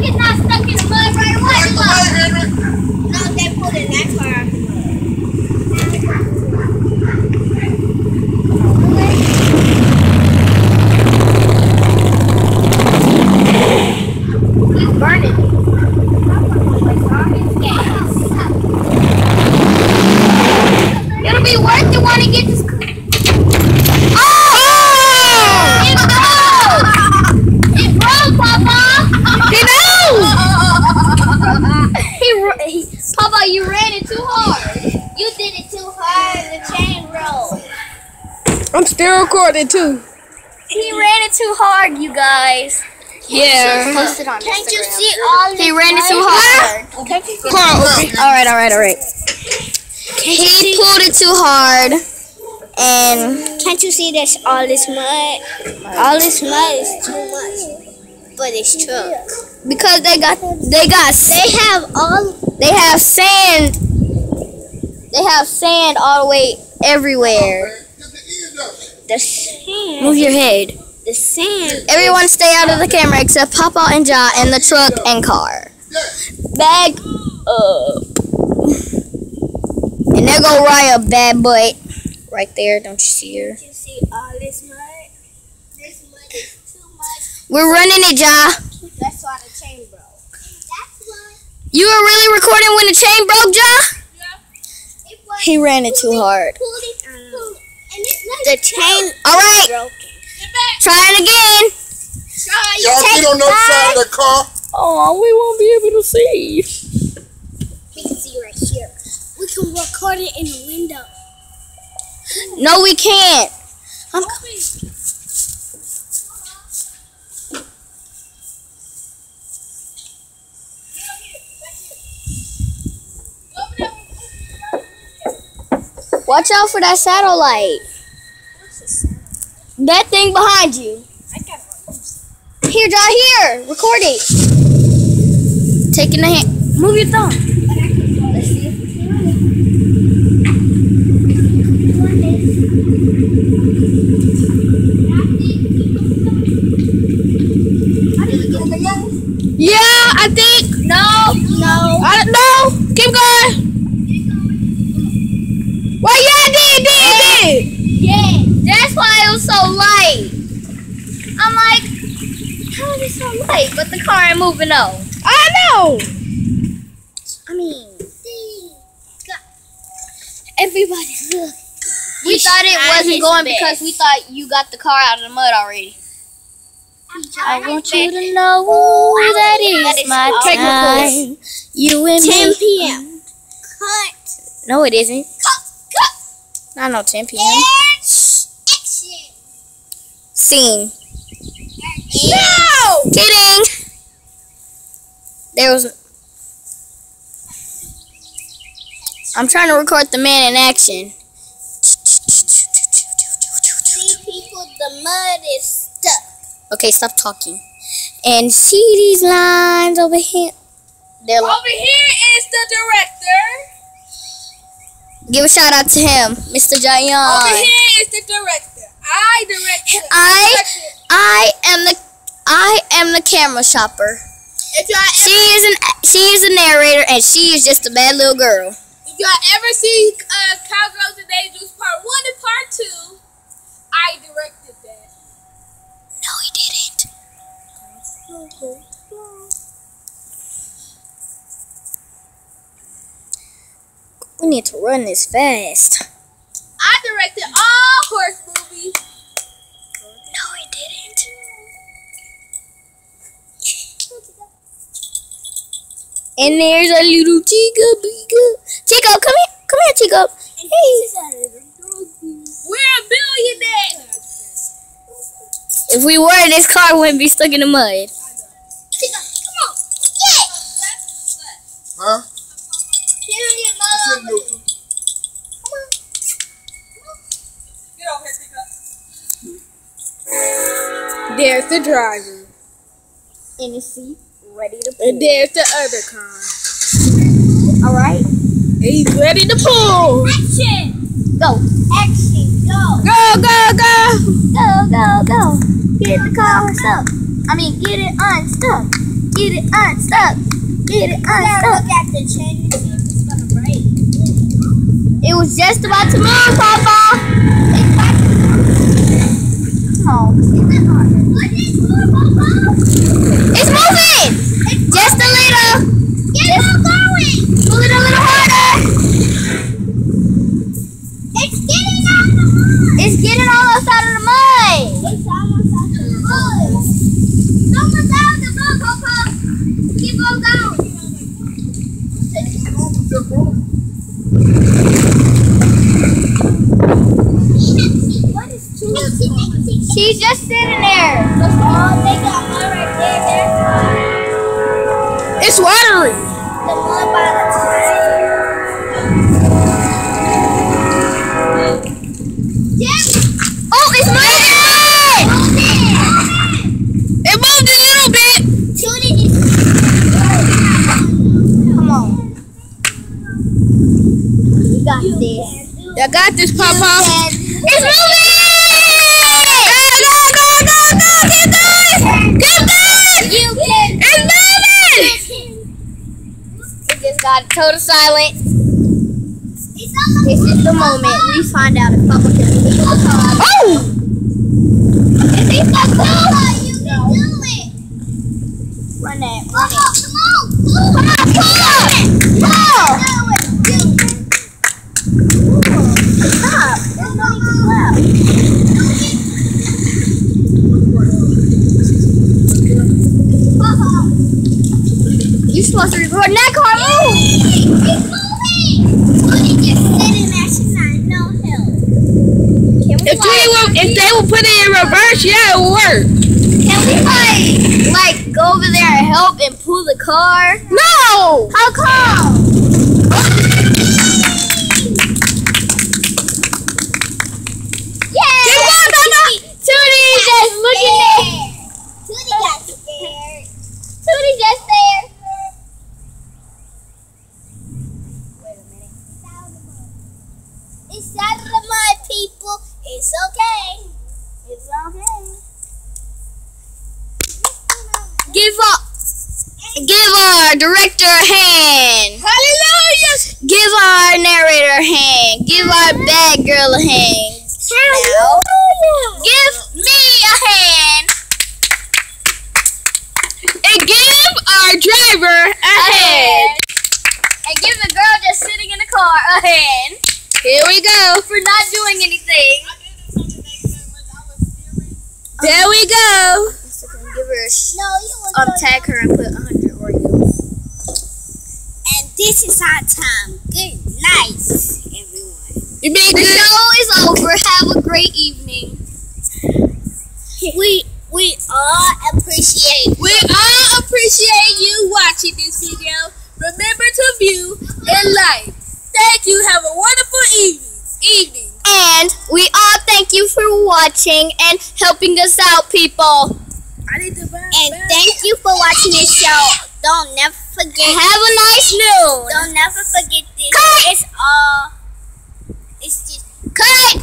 get not stuck in the mud right away. No, they put it that far out the mud. He's burning. It'll be worth it when he gets his. Papa, you ran it too hard. You did it too hard. The chain rolled. I'm still recording too. He ran it too hard, you guys. Yeah. Post it on Can't Instagram. you see all He ran it too hard. Alright. He pulled it too hard. And Can't you see this? All this mud. All this mud is too much for this truck. because they have sand. They have sand all the way everywhere. The sand. Move your head. The sand. Everyone stay out of the camera except Papa and Ja and the truck and car. Bag up. And there go Raya, bad butt. Right there, don't you see her? You see all this mud? This mud is too much. We're running it, Ja. That's why the chain broke. That's why. You were really recording when the chain broke, Ja? He ran it too hard. The chain Alright, broken. try it again. Y'all get on the other side of the car. Oh, we won't be able to see. We can see right here. We can record it in the window. No, we can't. Watch out for that satellite. That thing behind you. Here, Ja, here. Record it. Taking the hand. Move your thumb. Let's see if we can run it. Yeah, I think. No. I don't know. Keep going. Well, yeah, I did. Yeah. That's why it was so light. I'm like, how is it so light? But the car ain't moving though. I know. I mean, everybody look. We thought it tried wasn't his going best. because we thought you got the car out of the mud already. I want you to know that is my time. You and 10 me. p.m. Cut. No, it isn't. Cut. Not no 10 p.m. Action. Scene. No. Kidding. There was. I'm trying to record the man in action. See, people, the mud is stuck. Okay, stop talking. And see these lines over here? They're Over here is the director. give a shout out to him, Mr. Jayon. Over here is the director. I directed. I am the camera shopper. If y'all She is a narrator and she is just a bad little girl. if y'all ever see Cowgirls and Angels Part 1 and Part 2, I directed that. No, he didn't. We need to run this fast. I directed all horse movies. No, he didn't. And there's a little Chica. Chico, come here, Chico. Hey. We're a billionaire. If we were, this car wouldn't be stuck in the mud. Come on. Huh? Get on your Sit mother. neutral. Get over here, Chico. There's the driver. In the seat, ready to And there's the other car. Alright, He's ready to pull. Action. go. Action. Go. Go. Get the car unstuck. Get it unstuck. Get it unstuck. Get it unstuck. Look at the chain and see if it's gonna break. It was just about to move, Papa. Come on. It's moving. Just a little. Get it going. Pull it a little harder. It's getting out of the mud. It's getting almost out of the mud. It's almost out of the mud. It's almost out of the mud, Papa. Keep on going. What is She's just sitting there. Oh, they got mud right there. There's mud. It's watery. The mud by the tire. Oh, it's moving! It moved a little bit. Come on. You got this. I got this, Papa. It's moving! Get this! You can. It's moving! It just got total silent. This is the moment we find out if Papa can move the car. Oh! Is he so cool? You can do it. Run that. Come on. Come on, pull up! Pull! Stop. There's no even left. You're supposed to record that car move! If they will put it in reverse, yeah, it will work. Can we like go over there and help and pull the car? No! How come? Yeah! Tootie just looking there. Tootie got scared. Tootie just there. Wait a minute. It's out of the mud, people. It's okay. It's okay. Give our director a hand. Hallelujah! Give our narrator a hand. Give our bad girl a hand. Now, give me a hand. And give our driver a hand. And give the girl just sitting in the car a hand. Here we go. For not doing anything. There we go. Give her a tag her and put 100 Oreos. And this is our time. Good night, everyone. You mean The good? show is over. Have a great evening. We all appreciate You watching this video. Remember to view and like. Thank you. Have a wonderful evening. And we all thank you for watching and helping us out, people. and thank you for watching this show. Don't never forget. Have a nice noon. Don't never forget this. Cut. It's just. Cut.